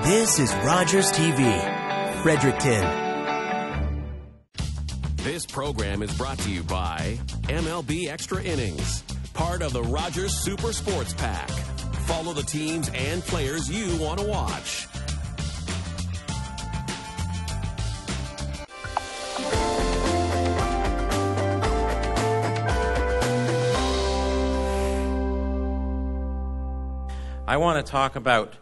This is Rogers TV, Fredericton. This program is brought to you by MLB Extra Innings, part of the Rogers Super Sports Pack. Follow the teams and players you want to watch. I want to talk about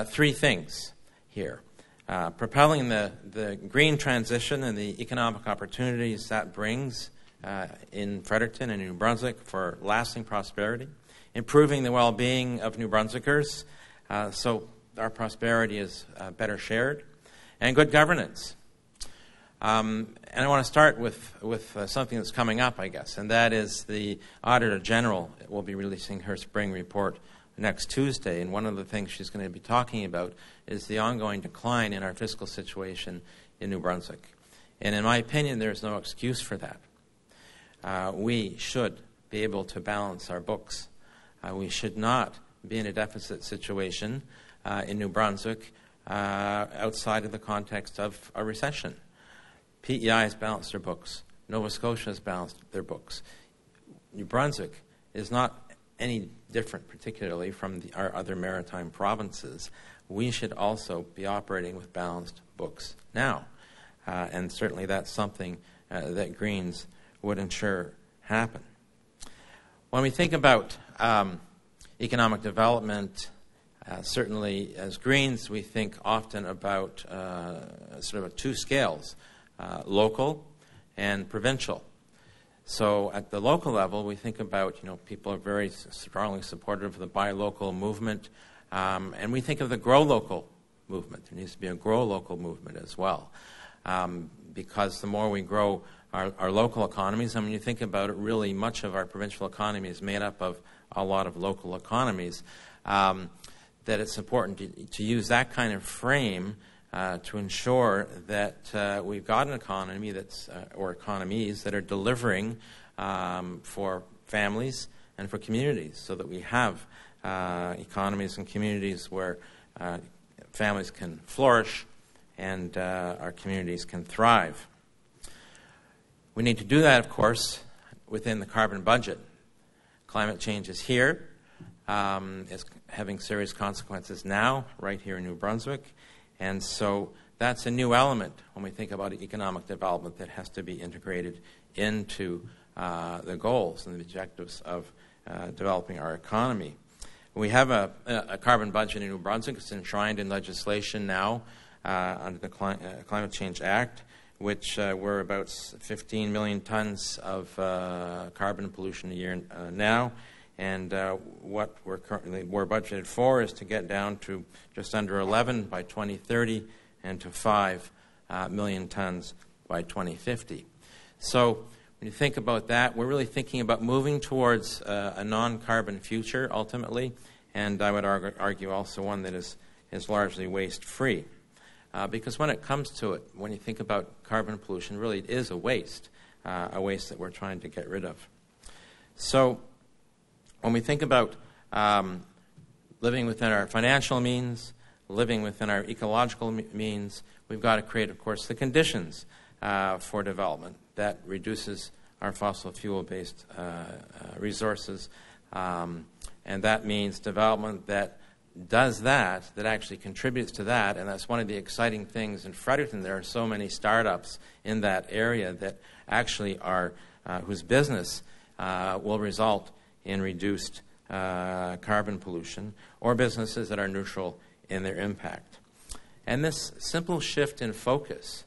three things here. Propelling the green transition and the economic opportunities that brings in Fredericton and New Brunswick for lasting prosperity. Improving the well-being of New Brunswickers so our prosperity is better shared. And good governance. And I want to start with something that's coming up, I guess, and that is the Auditor General will be releasing her spring report next Tuesday, and one of the things she's going to be talking about is the ongoing decline in our fiscal situation in New Brunswick. And in my opinion, there's no excuse for that. We should be able to balance our books. We should not be in a deficit situation in New Brunswick outside of the context of a recession. PEI has balanced their books. Nova Scotia has balanced their books. New Brunswick is not any different, particularly from our other maritime provinces. We should also be operating with balanced books now. And certainly that's something that Greens would ensure happen. When we think about economic development, certainly as Greens, we think often about sort of two scales, local and provincial. So at the local level, we think about, people are very strongly supportive of the buy local movement, and we think of the grow local movement. There needs to be a grow local movement as well, because the more we grow our local economies, and when you think about it, really much of our provincial economy is made up of a lot of local economies, that it's important to use that kind of frame to ensure that we've got an economy or economies that are delivering for families and for communities, so that we have economies and communities where families can flourish and our communities can thrive. We need to do that, of course, within the carbon budget. Climate change is here. It's having serious consequences now, right here in New Brunswick. And so that's a new element when we think about economic development that has to be integrated into the goals and the objectives of developing our economy. We have a carbon budget in New Brunswick. It's enshrined in legislation now under the Climate Change Act, which we're about 15 million tons of carbon pollution a year now. And what we're budgeted for is to get down to just under 11 by 2030 and to 5 million tons by 2050. So when you think about that, we're really thinking about moving towards a non-carbon future ultimately, and I would argue also one that is largely waste-free. Because when it comes to it, when you think about carbon pollution, really it is a waste that we're trying to get rid of. So when we think about living within our financial means, living within our ecological means, we've got to create, of course, the conditions for development that reduces our fossil fuel-based resources. And that means development that does that actually contributes to that. And that's one of the exciting things in Fredericton. There are so many startups in that area that actually are, whose business will result in reduced carbon pollution, or businesses that are neutral in their impact. And this simple shift in focus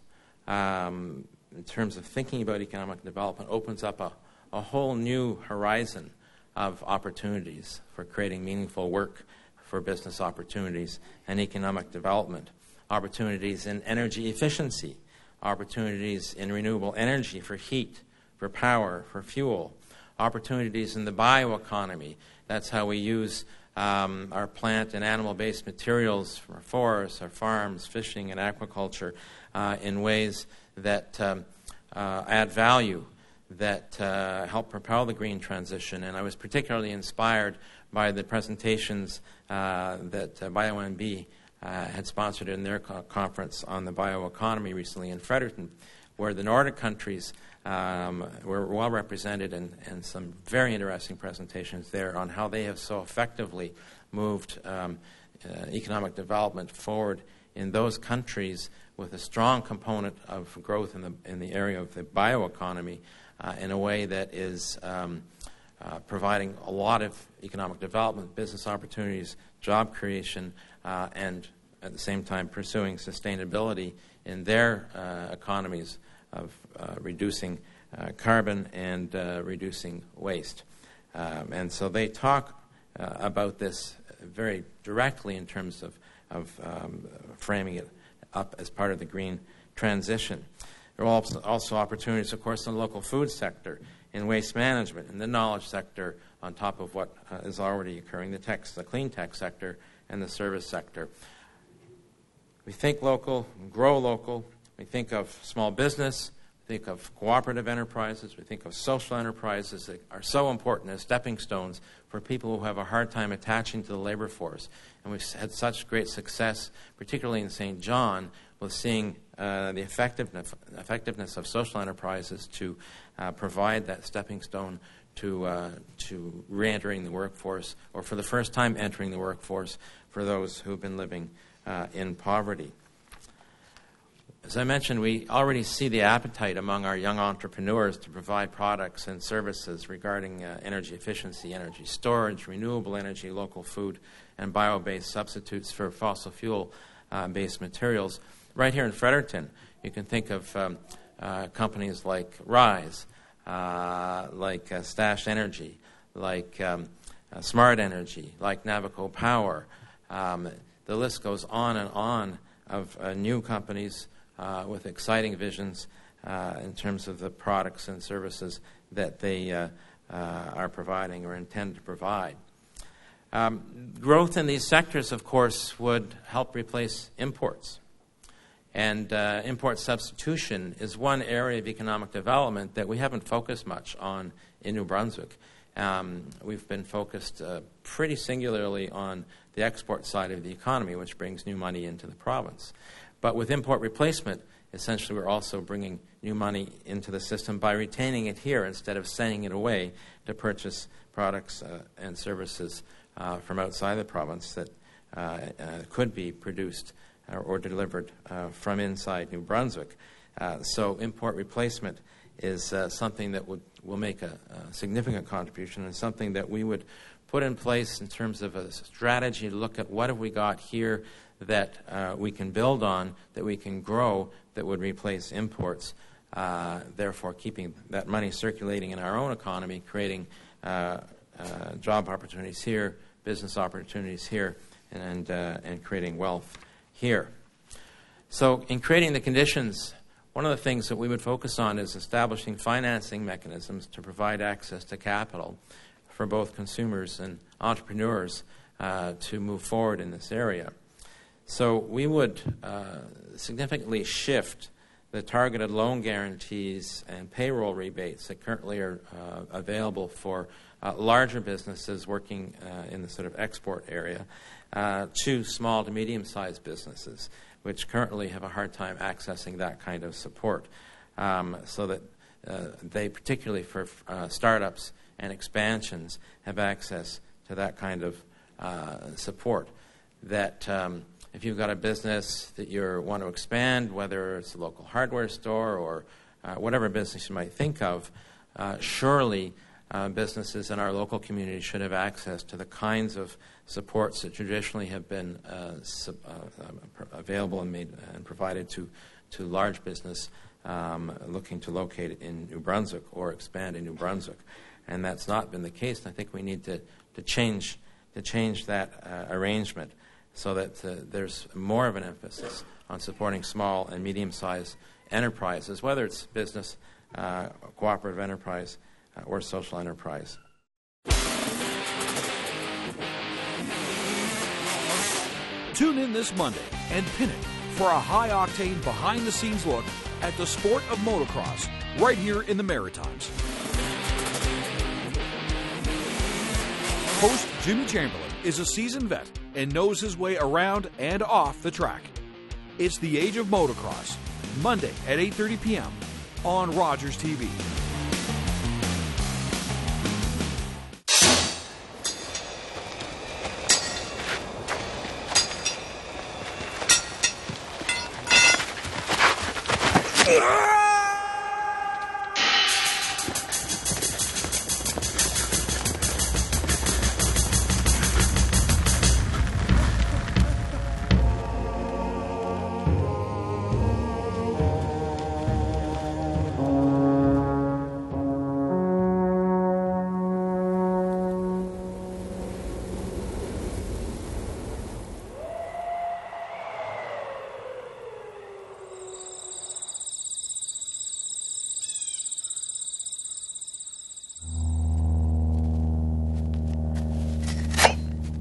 in terms of thinking about economic development opens up a whole new horizon of opportunities for creating meaningful work for business opportunities and economic development. Opportunities in energy efficiency, opportunities in renewable energy for heat, for power, for fuel, opportunities in the bioeconomy. That's how we use our plant and animal-based materials from our forests, our farms, fishing, and aquaculture in ways that add value, that help propel the green transition. And I was particularly inspired by the presentations that BioMB had sponsored in their conference on the bioeconomy recently in Fredericton, where the Nordic countries were well represented, and some very interesting presentations there on how they have so effectively moved economic development forward in those countries with a strong component of growth in the area of the bioeconomy in a way that is providing a lot of economic development, business opportunities, job creation, and at the same time pursuing sustainability in their economies of reducing carbon and reducing waste. And so they talk about this very directly in terms of framing it up as part of the green transition. There are also opportunities, of course, in the local food sector, in waste management, in the knowledge sector, on top of what is already occurring, the clean tech sector, and the service sector. We think local, grow local. We think of small business. We think of cooperative enterprises. We think of social enterprises that are so important as stepping stones for people who have a hard time attaching to the labor force. And we've had such great success, particularly in St. John, with seeing the effectiveness of social enterprises to provide that stepping stone to re-entering the workforce, or for the first time entering the workforce, for those who've been living in poverty. As I mentioned, we already see the appetite among our young entrepreneurs to provide products and services regarding energy efficiency, energy storage, renewable energy, local food, and bio-based substitutes for fossil fuel-based materials. Right here in Fredericton, you can think of companies like Rise, like Stash Energy, like Smart Energy, like Navico Power. The list goes on and on of new companies with exciting visions in terms of the products and services that they are providing or intend to provide. Growth in these sectors, of course, would help replace imports. And import substitution is one area of economic development that we haven't focused much on in New Brunswick. We've been focused pretty singularly on the export side of the economy, which brings new money into the province. But with import replacement, essentially we're also bringing new money into the system by retaining it here instead of sending it away to purchase products and services from outside the province that could be produced or delivered from inside New Brunswick. So import replacement is something that will make a significant contribution, and something that we would put in place in terms of a strategy to look at what have we got here that we can build on, that we can grow, that would replace imports, therefore keeping that money circulating in our own economy, creating job opportunities here, business opportunities here, and creating wealth here. So in creating the conditions, one of the things that we would focus on is establishing financing mechanisms to provide access to capital for both consumers and entrepreneurs to move forward in this area. So we would significantly shift the targeted loan guarantees and payroll rebates that currently are available for larger businesses working in the sort of export area to small to medium-sized businesses, which currently have a hard time accessing that kind of support, so that they, particularly for startups and expansions, have access to that kind of support. That if you've got a business that you want to expand, whether it's a local hardware store or whatever business you might think of, surely businesses in our local community should have access to the kinds of supports that traditionally have been available and made and provided to large business looking to locate in New Brunswick or expand in New Brunswick. And that's not been the case. I think we need to change that arrangement so that there's more of an emphasis on supporting small and medium-sized enterprises, whether it's business, cooperative enterprise, or social enterprise. Tune in this Monday and pin it for a high-octane, behind-the-scenes look at the sport of motocross right here in the Maritimes. Host Jimmy Chamberlain is a seasoned vet and knows his way around and off the track. It's the Age of Motocross, Monday at 8:30 p.m. on Rogers TV.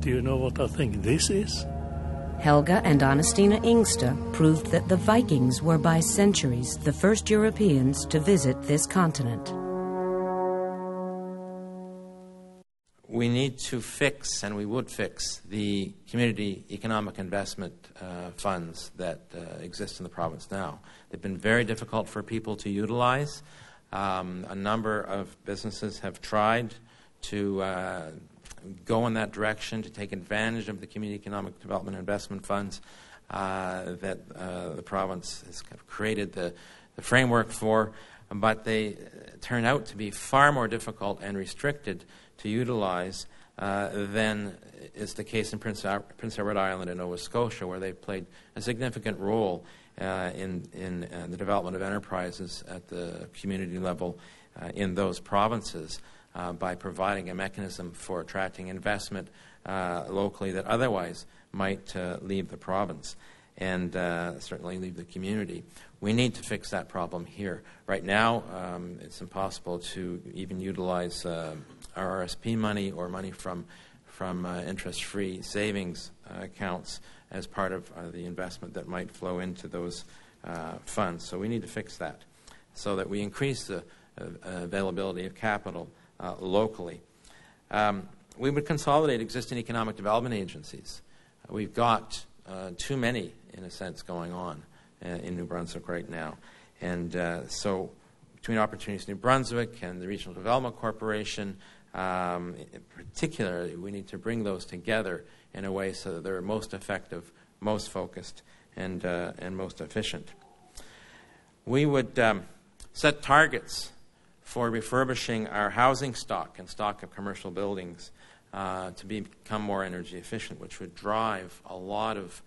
Do you know what I think this is? Helga and Anastina Ingsta proved that the Vikings were by centuries the first Europeans to visit this continent. We need to fix, and we would fix, the community economic investment funds that exist in the province now. They've been very difficult for people to utilize. A number of businesses have tried to go in that direction, to take advantage of the community economic development investment funds that the province has kind of created the framework for, but they turn out to be far more difficult and restricted to utilize than is the case in Prince Edward Island and Nova Scotia, where they've played a significant role in the development of enterprises at the community level in those provinces. By providing a mechanism for attracting investment locally that otherwise might leave the province and certainly leave the community. We need to fix that problem here. Right now, it's impossible to even utilize RRSP money or money from interest-free savings accounts as part of the investment that might flow into those funds. So we need to fix that so that we increase the availability of capital locally. We would consolidate existing economic development agencies. We've got too many, in a sense, going on in New Brunswick right now. And so between Opportunities New Brunswick and the Regional Development Corporation, particularly, we need to bring those together in a way so that they're most effective, most focused, and most efficient. We would set targets for refurbishing our housing stock and stock of commercial buildings to become more energy efficient, which would drive a lot of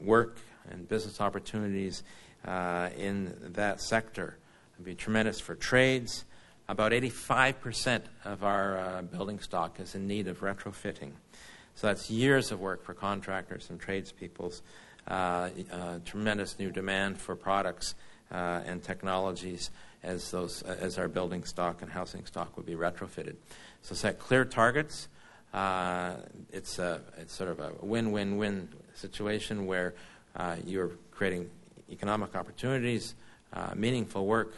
work and business opportunities in that sector. It would be tremendous for trades. About 85% of our building stock is in need of retrofitting. So that's years of work for contractors and tradespeoples, tremendous new demand for products and technologies as our building stock and housing stock would be retrofitted. So set clear targets. It's sort of a win-win-win situation where you're creating economic opportunities, meaningful work,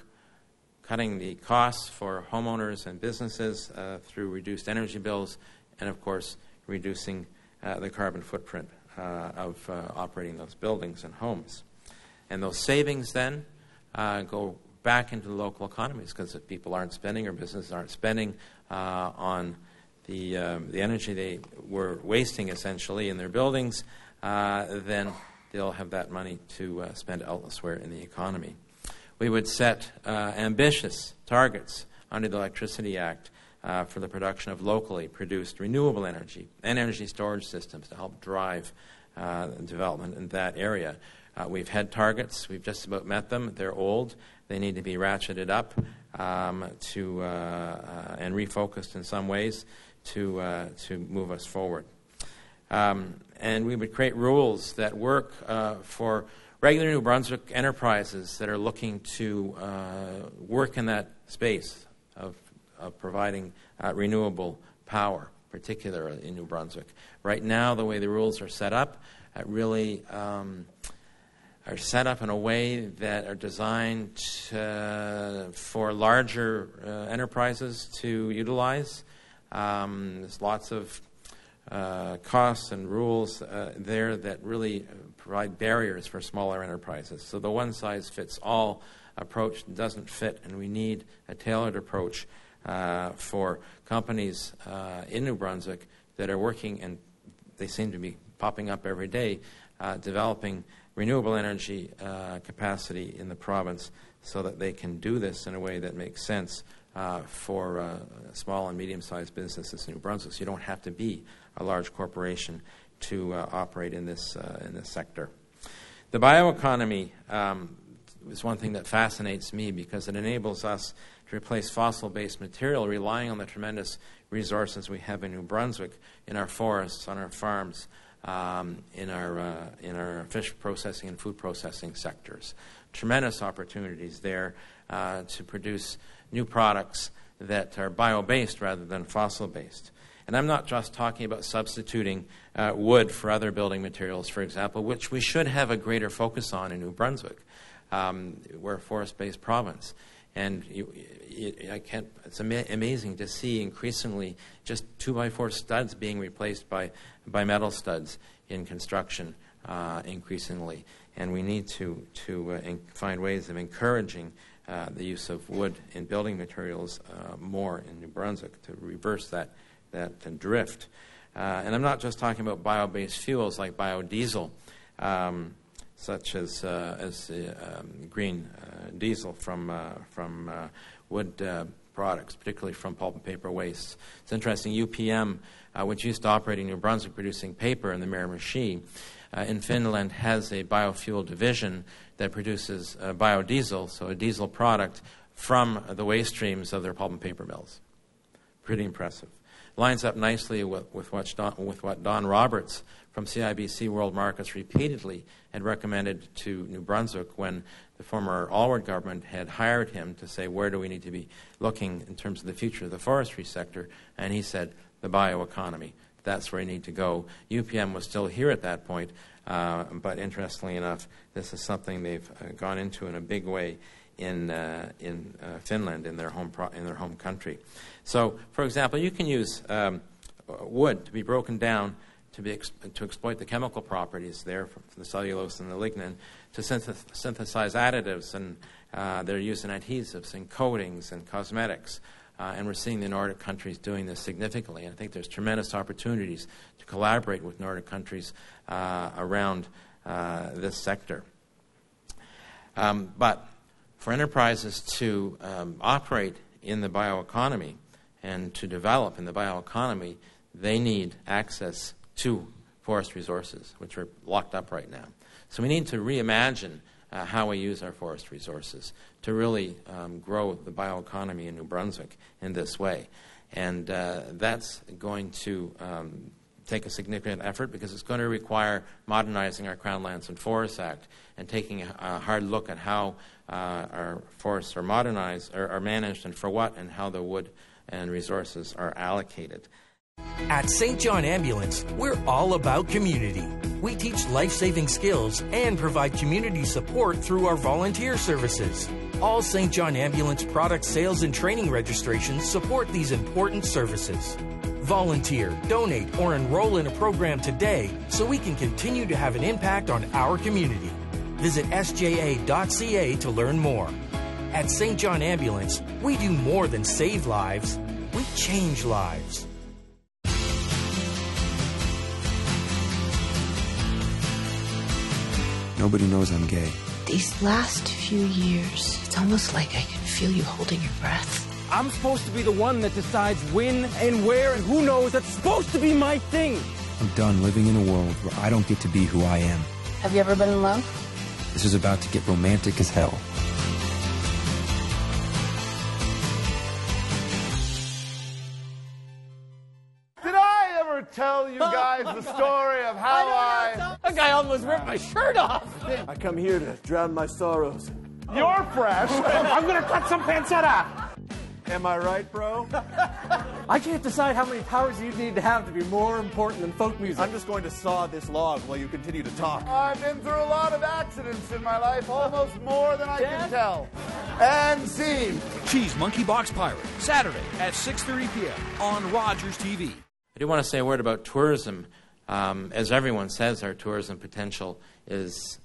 cutting the costs for homeowners and businesses through reduced energy bills, and of course reducing the carbon footprint of operating those buildings and homes. And those savings then go back into the local economies, because if people aren't spending or businesses aren't spending on the energy they were wasting essentially in their buildings, then they'll have that money to spend elsewhere in the economy. We would set ambitious targets under the Electricity Act for the production of locally produced renewable energy and energy storage systems to help drive development in that area. We've had targets. We've just about met them. They're old. They need to be ratcheted up and refocused in some ways to move us forward. And we would create rules that work for regular New Brunswick enterprises that are looking to work in that space of providing renewable power, particularly in New Brunswick. Right now, the way the rules are set up, really are set up in a way that are designed for larger enterprises to utilize. There's lots of costs and rules there that really provide barriers for smaller enterprises. So the one-size-fits-all approach doesn't fit, and we need a tailored approach for companies in New Brunswick that are working, and they seem to be popping up every day, developing renewable energy capacity in the province so that they can do this in a way that makes sense for small and medium-sized businesses in New Brunswick. So you don't have to be a large corporation to operate in this sector. The bioeconomy is one thing that fascinates me because it enables us to replace fossil-based material relying on the tremendous resources we have in New Brunswick, in our forests, on our farms, in our fish processing and food processing sectors. Tremendous opportunities there to produce new products that are bio-based rather than fossil-based. And I'm not just talking about substituting wood for other building materials, for example, which we should have a greater focus on in New Brunswick. We're a forest-based province. And it's amazing to see increasingly just 2x4 studs being replaced by metal studs in construction increasingly. And we need to find ways of encouraging the use of wood in building materials more in New Brunswick to reverse that drift. And I'm not just talking about bio-based fuels like biodiesel, such as green diesel from wood products, particularly from pulp and paper wastes. It's interesting, UPM, which used to operate in New Brunswick producing paper in the Miramichi, in Finland has a biofuel division that produces biodiesel, so a diesel product, from the waste streams of their pulp and paper mills. Pretty impressive. Lines up nicely with what Don Roberts from CIBC World Markets repeatedly had recommended to New Brunswick when the former Alward government had hired him to say, where do we need to be looking in terms of the future of the forestry sector? And he said, the bioeconomy. That's where you need to go. UPM was still here at that point, but interestingly enough, this is something they've gone into in a big way in Finland, in their home country. So, for example, you can use wood to be broken down to exploit the chemical properties there from the cellulose and the lignin to synthesize additives, and they're used in adhesives and coatings and cosmetics. And we're seeing the Nordic countries doing this significantly. And I think there's tremendous opportunities to collaborate with Nordic countries around this sector. But for enterprises to operate in the bioeconomy and to develop in the bioeconomy, they need access to forest resources, which are locked up right now. So we need to reimagine how we use our forest resources to really grow the bioeconomy in New Brunswick in this way. And that's going to take a significant effort because it's going to require modernizing our Crown Lands and Forests Act and taking a hard look at how our forests are modernized, are managed, and for what, and how the wood and resources are allocated. At St. John Ambulance, we're all about community. We teach life-saving skills and provide community support through our volunteer services. All St. John Ambulance product sales and training registrations support these important services. Volunteer, donate, or enroll in a program today so we can continue to have an impact on our community. Visit sja.ca to learn more. At St. John Ambulance, we do more than save lives, we change lives. Nobody knows I'm gay. These last few years, it's almost like I can feel you holding your breath. I'm supposed to be the one that decides when and where and who knows. That's supposed to be my thing. I'm done living in a world where I don't get to be who I am. Have you ever been in love? This is about to get romantic as hell. Did I ever tell you guys the story of how That guy almost ripped my shirt off. I come here to drown my sorrows? You're fresh. I'm going to cut some pancetta. Am I right, bro? I can't decide how many powers you'd need to have to be more important than folk music. I'm just going to saw this log while you continue to talk. I've been through a lot of accidents in my life, almost more than I can tell. And scene. Cheese Monkey Box Pirate, Saturday at 6:30 p.m. on Rogers TV. I do want to say a word about tourism. As everyone says, our tourism potential is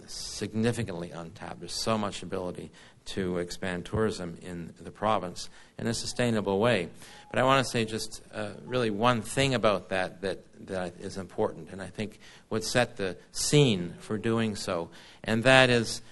significantly untapped. There's so much ability to expand tourism in the province in a sustainable way. But I want to say just really one thing about that is important, and I think would set the scene for doing so, and that is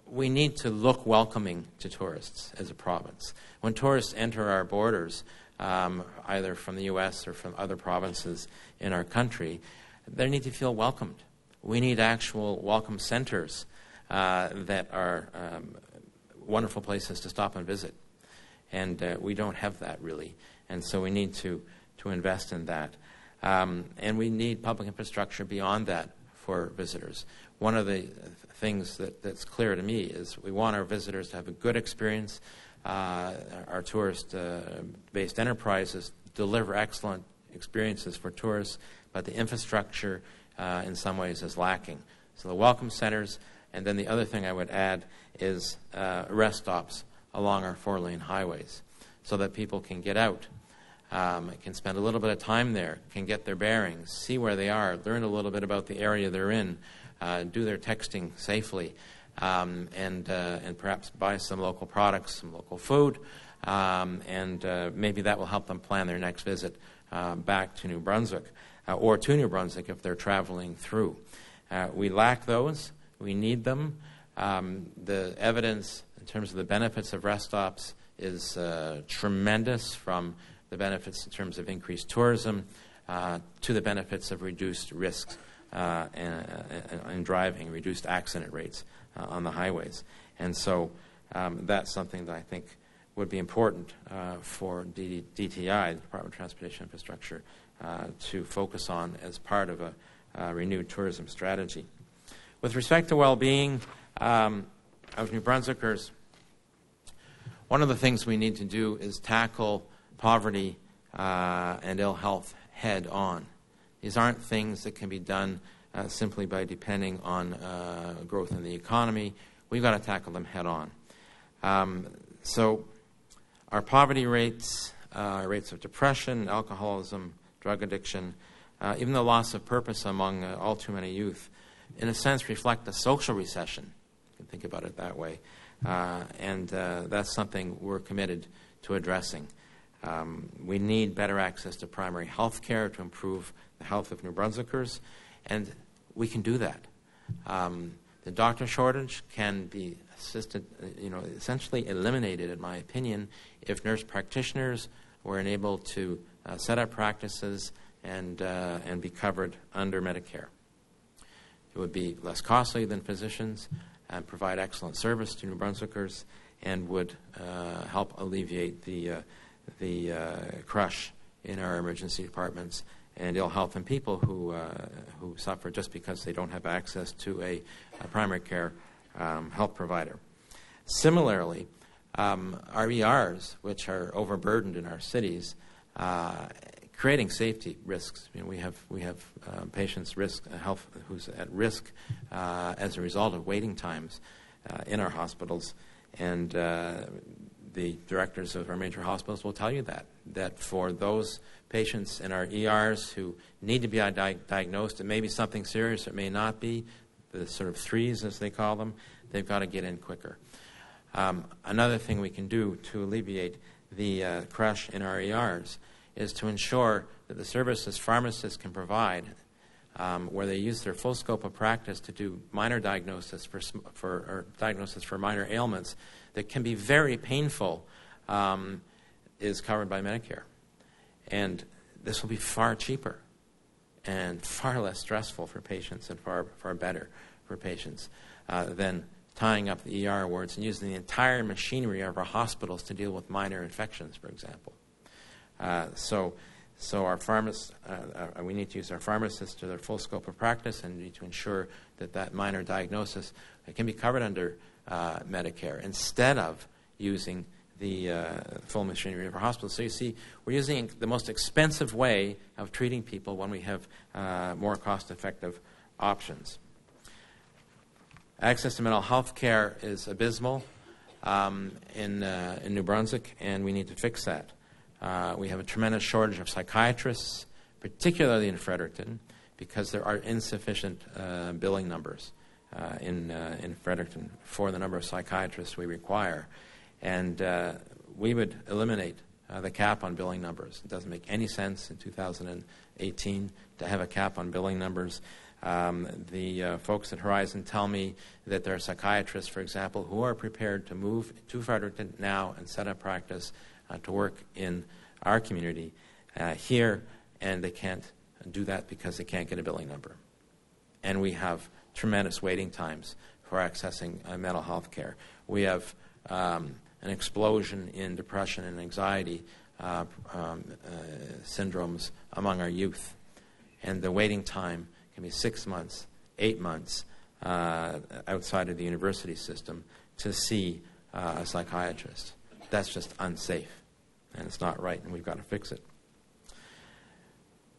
we need to look welcoming to tourists as a province. When tourists enter our borders, either from the U.S. or from other provinces in our country, they need to feel welcomed. We need actual welcome centers that are wonderful places to stop and visit. And we don't have that, really. And so we need to invest in that. And we need public infrastructure beyond that for visitors. One of the things that's clear to me is we want our visitors to have a good experience. Our tourist-based enterprises deliver excellent experiences for tourists, but the infrastructure in some ways is lacking. So the welcome centers, and then the other thing I would add is rest stops along our 4-lane highways so that people can get out, can spend a little bit of time there, can get their bearings, see where they are, learn a little bit about the area they're in, do their texting safely, and perhaps buy some local products, some local food, and maybe that will help them plan their next visit back to New Brunswick, or to New Brunswick if they're traveling through. We lack those. We need them. The evidence in terms of the benefits of rest stops is tremendous, from the benefits in terms of increased tourism to the benefits of reduced risks in driving, reduced accident rates on the highways. And so that's something that I think would be important for DTI, the Department of Transportation Infrastructure, to focus on as part of a renewed tourism strategy. With respect to well-being of New Brunswickers, one of the things we need to do is tackle poverty and ill health head on. These aren't things that can be done simply by depending on growth in the economy. We've got to tackle them head on. So our poverty rates, rates of depression, alcoholism, drug addiction, even the loss of purpose among all too many youth, in a sense reflect a social recession. You can think about it that way. And that's something we're committed to addressing. We need better access to primary health care to improve the health of New Brunswickers, and we can do that. The doctor shortage can be essentially eliminated, in my opinion, if nurse practitioners were enabled to set up practices and be covered under Medicare. It would be less costly than physicians and provide excellent service to New Brunswickers, and would help alleviate the crush in our emergency departments and ill health in people who suffer just because they don't have access to a primary care health provider. Similarly, our ERs, which are overburdened in our cities, creating safety risks. We have patients who's at risk as a result of waiting times in our hospitals, and the directors of our major hospitals will tell you that for those patients in our ERs who need to be diagnosed, it may be something serious, it may not be, the sort of threes as they call them, they've got to get in quicker. Another thing we can do to alleviate the crush in our ERs is to ensure that the services pharmacists can provide, where they use their full scope of practice to do minor diagnosis for diagnosis for minor ailments that can be very painful, is covered by Medicare. And this will be far cheaper and far less stressful for patients, and far better for patients than tying up the ER wards and using the entire machinery of our hospitals to deal with minor infections, for example. So our pharmacists, we need to use our pharmacists to their full scope of practice, and need to ensure that minor diagnosis can be covered under Medicare instead of using the full machinery of our hospitals. So you see, we're using the most expensive way of treating people when we have more cost-effective options. Access to mental health care is abysmal in New Brunswick, and we need to fix that. We have a tremendous shortage of psychiatrists, particularly in Fredericton, because there are insufficient billing numbers in Fredericton for the number of psychiatrists we require. And we would eliminate the cap on billing numbers. It doesn't make any sense in 2018 to have a cap on billing numbers. The folks at Horizon tell me that there are psychiatrists, for example, who are prepared to move to Fredericton now and set up practice to work in our community here, and they can't do that because they can't get a billing number. And we have tremendous waiting times for accessing mental health care. We have an explosion in depression and anxiety syndromes among our youth. And the waiting time can be 6 months, 8 months outside of the university system to see a psychiatrist. That's just unsafe, and it's not right, and we've got to fix it.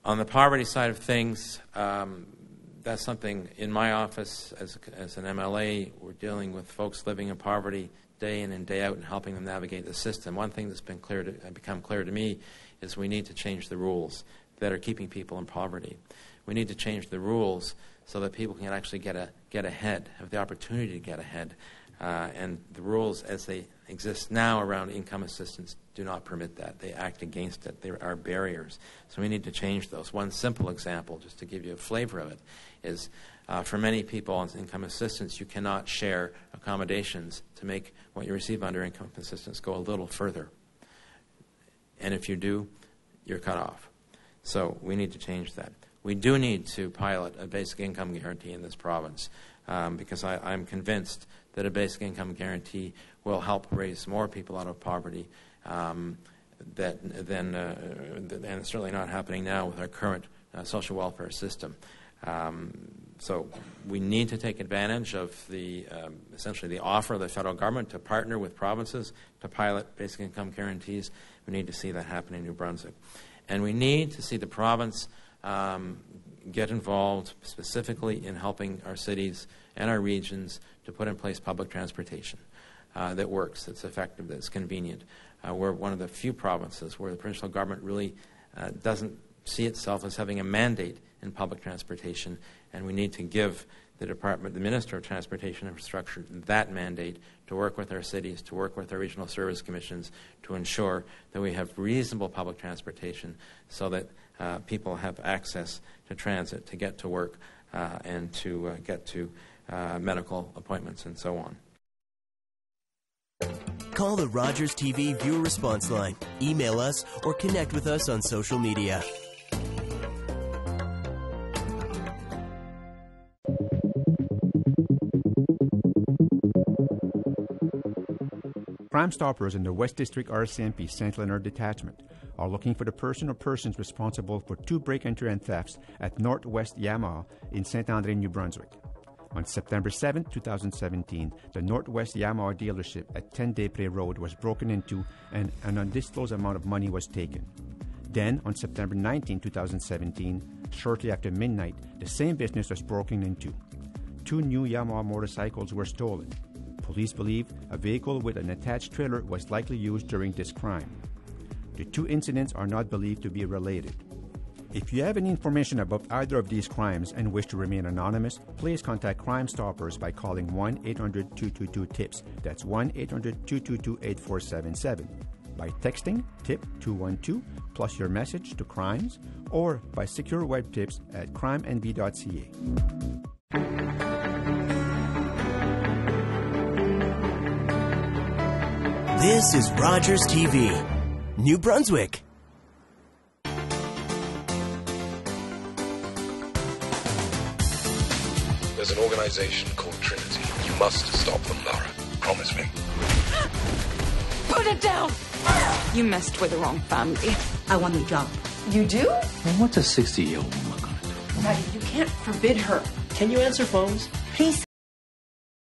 On the poverty side of things, that's something in my office as an MLA. We're dealing with folks living in poverty day in and day out and helping them navigate the system. One thing that's become clear to me is we need to change the rules that are keeping people in poverty. We need to change the rules so that people can actually get ahead, have the opportunity to get ahead. And the rules as they exist now around income assistance do not permit that. They act against it. There are barriers. So we need to change those. One simple example, just to give you a flavor of it, is for many people on income assistance, you cannot share accommodations to make what you receive under income assistance go a little further. And if you do, you're cut off. So we need to change that. We do need to pilot a basic income guarantee in this province because I'm convinced that a basic income guarantee will help raise more people out of poverty and it's certainly not happening now with our current social welfare system. So we need to take advantage of essentially the offer of the federal government to partner with provinces to pilot basic income guarantees. We need to see that happen in New Brunswick. And we need to see the province get involved specifically in helping our cities and our regions to put in place public transportation that works, that's effective, that's convenient. We're one of the few provinces where the provincial government really doesn't see itself as having a mandate in public transportation, and we need to give the Minister of Transportation Infrastructure that mandate to work with our cities, to work with our regional service commissions, to ensure that we have reasonable public transportation so that people have access to transit to get to work and to get to medical appointments and so on. Call the Rogers TV viewer response line, email us, or connect with us on social media. Crime Stoppers in the West District RCMP St. Leonard Detachment are looking for the person or persons responsible for 2 break-enter and thefts at Northwest Yamaha in St. Andre, New Brunswick. On September 7, 2017, the Northwest Yamaha dealership at 10 Desprez Road was broken into and an undisclosed amount of money was taken. Then, on September 19, 2017, shortly after midnight, the same business was broken into. 2 new Yamaha motorcycles were stolen. Police believe a vehicle with an attached trailer was likely used during this crime. The 2 incidents are not believed to be related. If you have any information about either of these crimes and wish to remain anonymous, please contact Crime Stoppers by calling 1-800-222-TIPS. That's 1-800-222-8477. By texting TIP 212 plus your message to crimes, or by secure web tips at crimenv.ca. This is Rogers TV, New Brunswick. There's an organization called Trinity. You must stop them, Lara. Promise me. Put it down! You messed with the wrong family. I want a job. You do? And what's a 60-year-old woman gonna do? Right, you can't forbid her. Can you answer phones? Please.